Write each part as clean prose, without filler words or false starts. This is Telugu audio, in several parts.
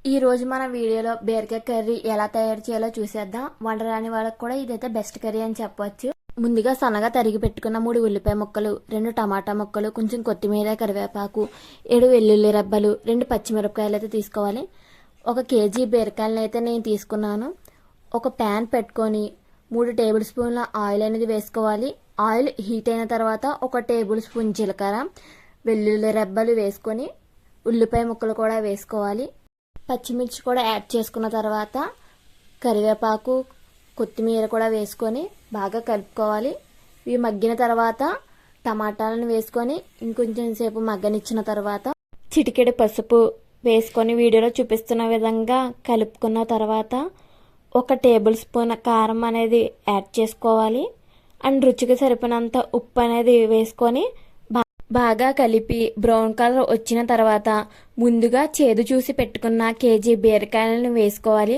ఈ రోజు మన వీడియోలో బీరకాయ కర్రీ ఎలా తయారు చేయాలో చూసేద్దాం. వండరాని వాళ్ళకి కూడా ఇదైతే బెస్ట్ కర్రీ అని చెప్పవచ్చు. ముందుగా సన్నగా తరిగి పెట్టుకున్న 3 ఉల్లిపాయ ముక్కలు, 2 టమాటా ముక్కలు, కొంచెం కొత్తిమీర, కరివేపాకు, 7 వెల్లుల్లి రెబ్బలు, 2 పచ్చిమిరపకాయలు అయితే తీసుకోవాలి. 1 కేజీ బీరకాయలను అయితే నేను తీసుకున్నాను. ఒక ప్యాన్ పెట్టుకొని 3 టేబుల్ స్పూన్ల ఆయిల్ అనేది వేసుకోవాలి. ఆయిల్ హీట్ అయిన తర్వాత 1 టేబుల్ స్పూన్ జీలకర్ర, వెల్లుల్లి రెబ్బలు వేసుకొని ఉల్లిపాయ ముక్కలు కూడా వేసుకోవాలి. పచ్చిమిర్చి కూడా యాడ్ చేసుకున్న తర్వాత కరివేపాకు, కొత్తిమీర కూడా వేసుకొని బాగా కలుపుకోవాలి. ఇవి మగ్గిన తర్వాత టమాటాలను వేసుకొని ఇంకొంచెం సేపు మగ్గనిచ్చిన తర్వాత చిటికెడు పసుపు వేసుకొని వీడియోలో చూపిస్తున్న విధంగా కలుపుకున్న తర్వాత 1 టేబుల్ స్పూన్ కారం అనేది యాడ్ చేసుకోవాలి. అండ్ రుచికి సరిపడినంత ఉప్పు అనేది వేసుకొని బాగా కలిపి బ్రౌన్ కలర్ వచ్చిన తర్వాత ముందుగా చేదు చూసి పెట్టుకున్న కేజీ బీరకాయలను వేసుకోవాలి.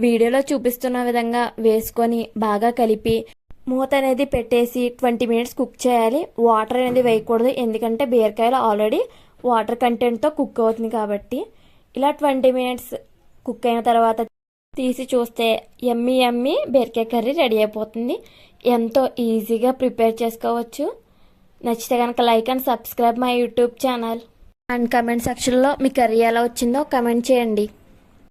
వీడియోలో చూపిస్తున్న విధంగా వేసుకొని బాగా కలిపి మూత అనేది పెట్టేసి 20 మినిట్స్ కుక్ చేయాలి. వాటర్ అనేది వేయకూడదు, ఎందుకంటే బీరకాయలు ఆల్రెడీ వాటర్ కంటెంట్తో కుక్ అవుతుంది కాబట్టి. ఇలా 20 మినిట్స్ కుక్ అయిన తర్వాత తీసి చూస్తే యమ్మీ బీరకాయ కర్రీ రెడీ అయిపోతుంది. ఎంతో ఈజీగా ప్రిపేర్ చేసుకోవచ్చు. నచ్చితే కనుక like and subscribe my YouTube channel. And comment సెక్షన్లో మీ కర్రీ ఎలా వచ్చిందో కమెంట్ చేయండి.